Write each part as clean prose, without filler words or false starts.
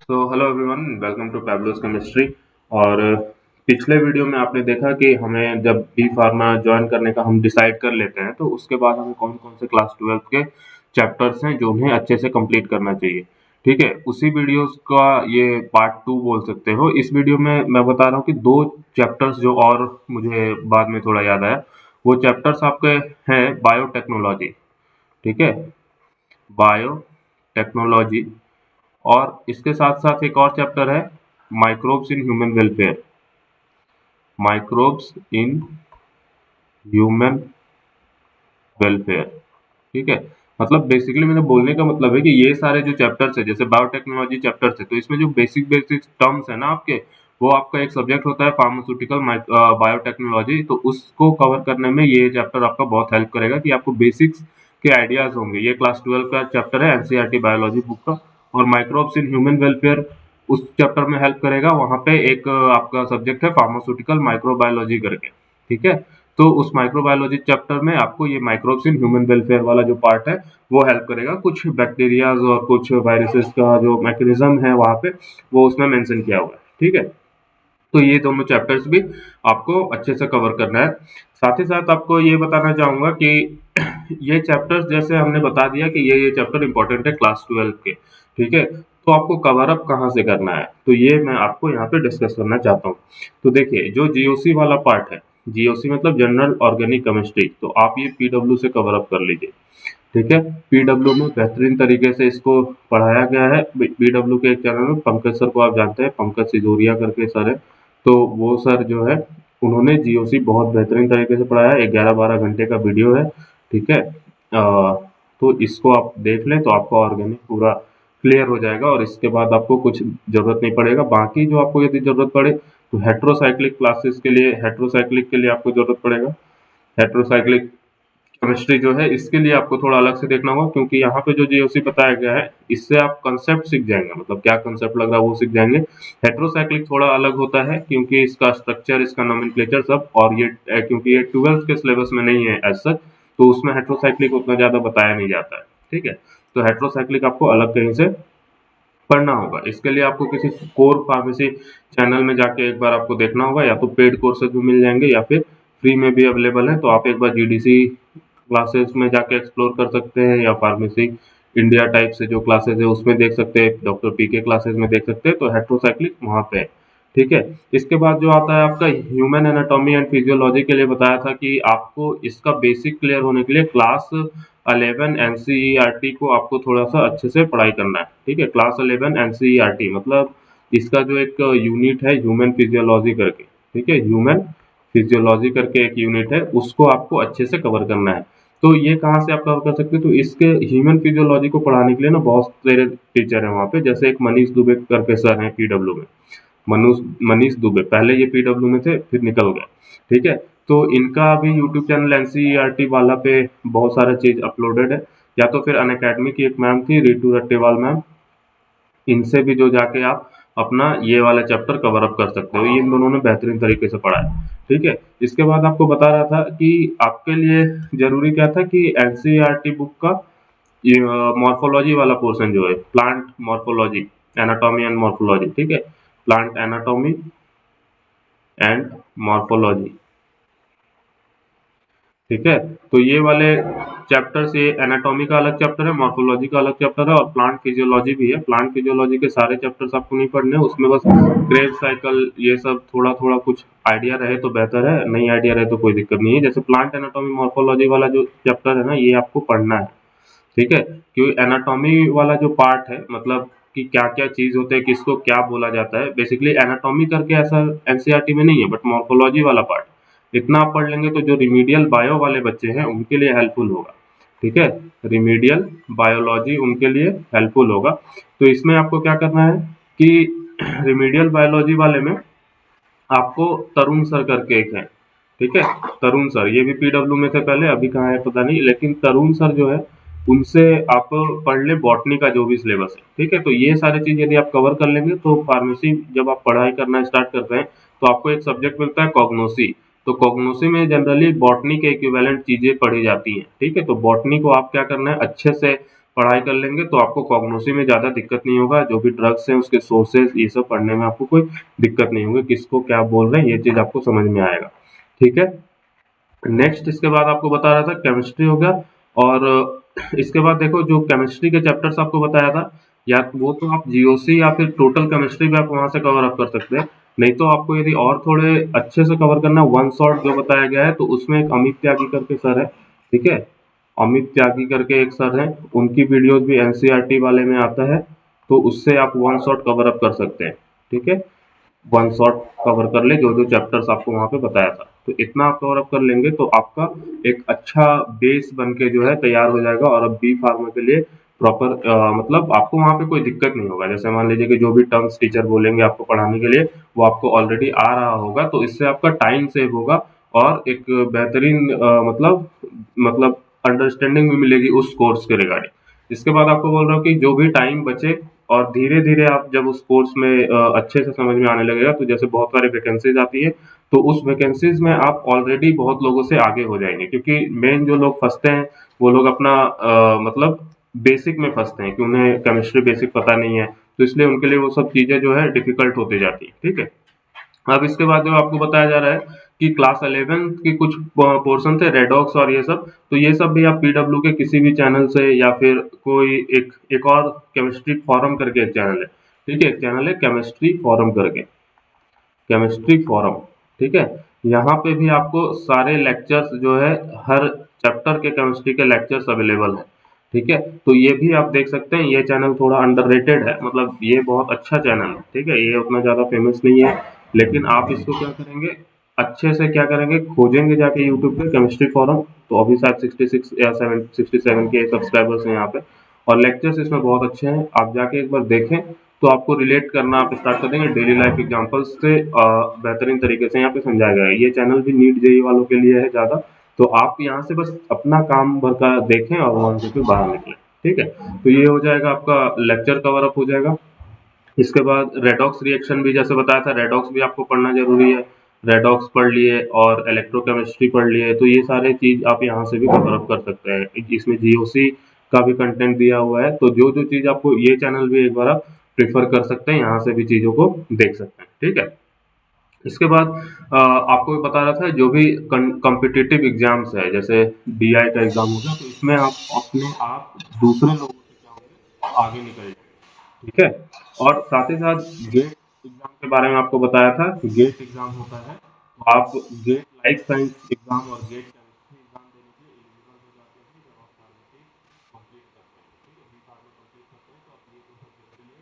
Hello everyone, welcome to Pablo's chemistry. और पिछले video में आपने देखा कि हमें जब बी फार्मा ज्वाइन करने का हम डिसाइड कर लेते हैं तो उसके बाद हमें कौन कौन से क्लास 12 के चैप्टर्स हैं जो उन्हें अच्छे से कंप्लीट करना चाहिए। ठीक है, उसी वीडियोस का ये पार्ट 2 बोल सकते हो। इस वीडियो में मैं बता रहा हूँ कि दो चैप्टर्स जो और मुझे बाद में थोड़ा याद आया, वो चैप्टर्स आपके हैं बायोटेक्नोलॉजी। ठीक है, बायोटेक्नोलॉजी। और इसके साथ साथ एक और चैप्टर है microbes in human welfare. Microbes in human welfare. ठीक है, मतलब बेसिकली मेरे बोलने का मतलब है कि ये सारे जो चैप्टर्स है, जैसे बायोटेक्नोलॉजी चैप्टर्स है, तो इसमें जो बेसिक बेसिक टर्म्स है ना आपके, वो आपका एक सब्जेक्ट होता है फार्मास्यूटिकल बायोटेक्नोलॉजी। तो उसको कवर करने में ये चैप्टर आपका बहुत हेल्प करेगा कि आपको बेसिक्स के आइडियाज होंगे। ये क्लास 12 का चैप्टर है एनसीईआरटी बायोलॉजी बुक का। और माइक्रोब्स इन ह्यूमन वेलफेयर उस चैप्टर में हेल्प करेगा। वहां पे एक आपका सब्जेक्ट है फार्मास्यूटिकल माइक्रोबायोलॉजी करके। ठीक है, तो उस माइक्रोबायोलॉजी चैप्टर में आपको ये माइक्रोब्स इन ह्यूमन वेलफेयर वाला जो पार्ट है वो हेल्प करेगा। कुछ बैक्टीरियाज और कुछ वायरसेस का जो मैकेनिज्म है वहां पे, वो उसमें मेंशन किया हुआ है। ठीक है, तो ये दोनों चैप्टर्स भी आपको अच्छे से कवर करना है। साथ ही साथ आपको ये बताना चाहूंगा कि ये चैप्टर्स जैसे हमने बता दिया कि ये चैप्टर इंपॉर्टेंट है क्लास 12 के। ठीक है, तो आपको कवर अप कहाँ से करना है, तो ये मैं आपको यहाँ पे डिस्कस करना चाहता हूँ। तो देखिए, जो जीओसी वाला पार्ट है, जीओसी मतलब जनरल ऑर्गेनिक केमिस्ट्री, तो आप ये पीडब्ल्यू से कवर अप कर लीजिए। ठीक है, पीडब्ल्यू में बेहतरीन तरीके से इसको पढ़ाया गया है। पीडब्ल्यू के एक चैनल में पंकज सर को आप जानते हैं, पंकज सिजोरिया करके सर है। तो वो सर जो है, उन्होंने जीओसी बहुत बेहतरीन तरीके से पढ़ाया है। 11-12 घंटे का वीडियो है। ठीक है, तो इसको आप देख लें तो आपका ऑर्गेनिक पूरा क्लियर हो जाएगा और इसके बाद आपको कुछ जरूरत नहीं पड़ेगा। बाकी जो आपको यदि जरूरत पड़े तो हेट्रोसाइक्लिक क्लासेस के लिए, हेट्रोसाइक्लिक के लिए आपको जरूरत पड़ेगा। हेट्रोसाइक्लिक केमिस्ट्री जो है, इसके लिए आपको थोड़ा अलग से देखना होगा, क्योंकि यहाँ पे जो जीओसी बताया गया है, इससे आप कंसेप्ट सीख जाएंगे, मतलब क्या कंसेप्ट लग रहा है वो सीख जाएंगे। हेट्रोसाइक्लिक थोड़ा अलग होता है क्योंकि इसका स्ट्रक्चर, इसका नोमेनक्लेचर सब, और ये क्योंकि ये 12th के सिलेबस में नहीं है एज सच, तो उसमें हेट्रोसाइक्लिक उतना ज्यादा बताया नहीं जाता है। ठीक है, तो हेट्रोसाइक्लिक आपको अलग कहीं से पढ़ना होगा। इसके लिए आपको किसी कोर फार्मेसी चैनल में जाके एक बार आपको देखना होगा, या तो पेड कोर्सेज भी मिल जाएंगे या फिर फ्री में भी अवेलेबल है। तो आप एक बार जीडीसी क्लासेस में जाके एक्सप्लोर कर सकते हैं, या फार्मेसी इंडिया टाइप से जो क्लासेस है उसमें देख सकते हैं, डॉक्टर पी के क्लासेस में देख सकते हैं। तो हेट्रोसाइक्लिक वहां पे है। ठीक है, इसके बाद जो आता है आपका ह्यूमन एनाटॉमी एंड फिजियोलॉजी के लिए बताया था कि आपको इसका बेसिक क्लियर होने के लिए क्लास 11 एनसीईआरटी को आपको थोड़ा सा अच्छे से पढ़ाई करना है। ठीक है, क्लास 11 एनसीईआरटी मतलब इसका जो एक यूनिट है ह्यूमन फिजियोलॉजी करके। ठीक है, ह्यूमन फिजियोलॉजी करके एक यूनिट है, उसको आपको अच्छे से कवर करना है। तो ये कहाँ से आप कवर कर सकते हैं, तो इसके ह्यूमन फिजियोलॉजी को पढ़ाने के लिए ना बहुत सारे टीचर हैं वहाँ पे। जैसे एक मनीष दुबे करके सर हैं पीडब्ल्यू में। मनुष मनीष दुबे पहले ये पीडब्ल्यू में थे, फिर निकल गए। ठीक है, तो इनका भी यूट्यूब चैनल एनसीईआरटी वाला पे बहुत सारा चीज अपलोडेड है। या तो फिर अनअकैडमी की एक मैम थी, रितु रट्टेवाल मैम, इनसे भी जो जाके आप अपना ये वाला चैप्टर कवर अप कर सकते हो। ये इन दोनों ने बेहतरीन तरीके से पढ़ा है। ठीक है, इसके बाद आपको बता रहा था कि आपके लिए जरूरी क्या था कि एनसीईआरटी बुक का ये मॉर्फोलॉजी वाला पोर्शन जो है, plant morphology, anatomy and morphology. ठीक है, प्लांट एनाटॉमी एंड मॉर्फोलॉजी। ठीक है, तो ये वाले चैप्टर से एनाटॉमी का अलग चैप्टर है, मॉर्फोलॉजी का अलग चैप्टर है, और प्लांट फिजियोलॉजी भी है। प्लांट फिजियोलॉजी के सारे चैप्टर्स आपको नहीं पढ़ने, उसमें बस क्रेब साइकिल ये सब थोड़ा थोड़ा कुछ आइडिया रहे तो बेहतर है, नहीं आइडिया रहे तो कोई दिक्कत नहीं है। जैसे प्लांट एनाटॉमी मॉर्फोलॉजी वाला जो चैप्टर है ना, ये आपको पढ़ना है। ठीक है, क्योंकि एनाटॉमी वाला जो पार्ट है, मतलब कि क्या क्या चीज होते हैं, किसको क्या बोला जाता है, बेसिकली एनाटॉमी करके ऐसा एनसीईआरटी में नहीं है, बट मॉर्फोलॉजी वाला पार्ट इतना आप पढ़ लेंगे तो जो रिमीडियल बायो वाले बच्चे हैं उनके लिए हेल्पफुल होगा। ठीक है, रिमीडियल बायोलॉजी उनके लिए हेल्पफुल होगा। तो इसमें आपको क्या करना है कि रिमीडियल बायोलॉजी वाले में आपको तरुण सर करके एक है। ठीक है, तरुण सर ये भी पीडब्ल्यू में थे पहले, अभी कहाँ है पता नहीं, लेकिन तरुण सर जो है, उनसे आप पढ़ ले बॉटनी का जो भी सिलेबस है। ठीक है, तो ये सारी चीज यदि आप कवर कर लेंगे तो फार्मेसी जब आप पढ़ाई करना स्टार्ट करते हैं तो आपको एक सब्जेक्ट मिलता है कॉग्नोसी। तो कॉग्नोसी में जनरली बॉटनी के इक्विवेलेंट चीजें पढ़ी जाती हैं। ठीक है, तो बॉटनी को आप क्या करना है, अच्छे से पढ़ाई कर लेंगे तो आपको कॉग्नोसी में ज़्यादा दिक्कत नहीं होगा। जो भी ड्रग्स हैं उसके सोर्सेज ये सब पढ़ने में आपको कोई दिक्कत नहीं होगी, किसको क्या बोल रहे हैं ये चीज़ आपको समझ में आएगा। ठीक है, नेक्स्ट इसके बाद आपको बता रहा था केमिस्ट्री हो गया। और इसके बाद देखो जो केमिस्ट्री के चैप्टर्स आपको बताया था, या वो तो आप जीओसी या फिर टोटल केमिस्ट्री भी आप वहां से कवर अप कर सकते हैं। नहीं तो आपको यदि और थोड़े अच्छे से कवर करना, वन शॉट जो बताया गया है, तो उसमें एक अमित त्यागी करके सर है। ठीक है, अमित त्यागी करके एक सर है, उनकी वीडियोस भी एनसीईआरटी वाले में आता है, तो उससे आप वन शॉट कवर अप कर सकते हैं। ठीक है, वन शॉट कवर कर ले जो जो चैप्टर्स आपको वहां पे बताया था, तो इतना आप कवर अप कर लेंगे तो आपका एक अच्छा बेस बन के जो है तैयार हो जाएगा। और अब बी फार्मा के लिए प्रॉपर मतलब आपको वहां पे कोई दिक्कत नहीं होगा। जैसे मान लीजिए कि जो भी टर्म्स टीचर बोलेंगे आपको पढ़ाने के लिए, वो आपको ऑलरेडी आ रहा होगा, तो इससे आपका टाइम सेव होगा और एक बेहतरीन मतलब अंडरस्टैंडिंग भी मिलेगी उस कोर्स के रिगार्डिंग। इसके बाद आपको बोल रहा हूँ कि जो भी टाइम बचे और धीरे धीरे आप जब उस कोर्स में अच्छे से समझ में आने लगेगा, तो जैसे बहुत सारी वैकेंसीज आती है, तो उस वैकेंसीज में आप ऑलरेडी बहुत लोगों से आगे हो जाएंगे। क्योंकि मेन जो लोग फंसते हैं वो लोग अपना मतलब बेसिक में फंसते हैं कि उन्हें केमिस्ट्री बेसिक पता नहीं है, तो इसलिए उनके लिए वो सब चीजें जो है डिफिकल्ट होती जाती है। ठीक है, अब इसके बाद जो आपको बताया जा रहा है कि क्लास 11 के कुछ पोर्शन थे रेडॉक्स और ये सब, तो ये सब भी आप पीडब्ल्यू के किसी भी चैनल से, या फिर कोई एक और केमिस्ट्री फॉरम करके एक चैनल है। ठीक है, एक चैनल है केमिस्ट्री फॉरम करके, केमिस्ट्री फॉरम। ठीक है, यहाँ पे भी आपको सारे लेक्चर्स जो है, हर चैप्टर के केमिस्ट्री के लेक्चर्स अवेलेबल है। ठीक है, तो ये भी आप देख सकते हैं। ये चैनल थोड़ा अंडररेटेड है, मतलब ये बहुत अच्छा चैनल है। ठीक है, ये उतना ज़्यादा फेमस नहीं है, लेकिन आप इसको क्या करेंगे, अच्छे से क्या करेंगे, खोजेंगे जाके यूट्यूब पे केमिस्ट्री फॉरम, तो अभी शायद 66 या 67 के सब्सक्राइबर्स हैं यहाँ पे, और लेक्चर्स इसमें बहुत अच्छे हैं। आप जाके एक बार देखें तो आपको रिलेट करना आप स्टार्ट कर देंगे डेली लाइफ एग्जांपल्स से। बेहतरीन तरीके से यहाँ पे समझाया गया है। ये चैनल भी नीट जेई वालों के लिए है ज़्यादा, तो आप यहाँ से बस अपना काम भर का देखें और वहाँ से फिर बाहर निकलें। ठीक है, तो ये हो जाएगा आपका लेक्चर कवर अप हो जाएगा। इसके बाद रेडॉक्स रिएक्शन भी जैसे बताया था, रेडॉक्स भी आपको पढ़ना जरूरी है। रेडॉक्स पढ़ लिए और इलेक्ट्रोकेमिस्ट्री पढ़ लिए, तो ये सारे चीज आप यहाँ से भी कवर अप कर सकते हैं। इसमें जीओसी का भी कंटेंट दिया हुआ है, तो जो जो चीज आपको, ये चैनल भी एक बार आप प्रेफर कर सकते हैं, यहाँ से भी चीजों को देख सकते हैं। ठीक है, इसके बाद आपको बता रहा था जो भी कॉम्पिटिटिव एग्जाम्स है, जैसे डीआई का एग्जाम हो गया, तो इसमें आप अपने आप दूसरे लोगों से क्या होंगे, आगे निकल जाएंगे। ठीक है, और साथ ही साथ गेट एग्जाम के बारे में आपको बताया था कि गेट एग्जाम होता है, तो आप गेट लाइफ साइंस एग्जाम और गेट केमिस्ट्री एग्जाम देने के लिए एलिजिबल हो जाते हैं जब आप फार्मेसी कंप्लीट करते हैं। ठीक है, बी फार्मा कंप्लीट करते हैं तो आप ये दो सब्जेक्ट के लिए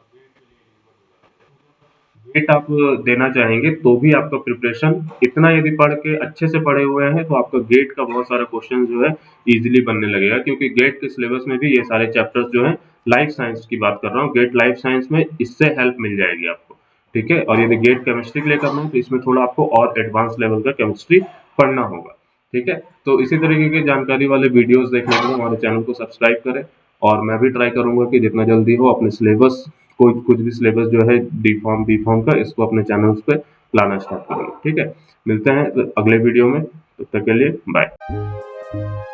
गेट के लिए एलिजिबल हो जाते हैं। गेट आप देना चाहेंगे तो भी आपका प्रिपरेशन इतना यदि पढ़ के अच्छे से पढ़े हुए हैं, तो आपका गेट का बहुत सारा क्वेश्चन जो है इजीली बनने लगेगा। क्योंकि गेट के सिलेबस में भी ये सारे चैप्टर्स जो हैं, लाइफ साइंस की बात कर रहा हूँ, गेट लाइफ साइंस में इससे हेल्प मिल जाएगी आपको। ठीक है, और यदि गेट केमिस्ट्री के लिए करना है तो इसमें थोड़ा आपको और एडवांस लेवल का केमिस्ट्री पढ़ना होगा। ठीक है, तो इसी तरीके की जानकारी वाले वीडियोस देखने के लिए हमारे चैनल को सब्सक्राइब करें। और मैं भी ट्राई करूंगा कि जितना जल्दी हो अपने सिलेबस, कोई कुछ भी सिलेबस जो है डी फॉर्म बी फॉर्म का, इसको अपने चैनल्स पे लाना स्टार्ट करेंगे। ठीक है, मिलते हैं अगले वीडियो में, तब तक के लिए बाय।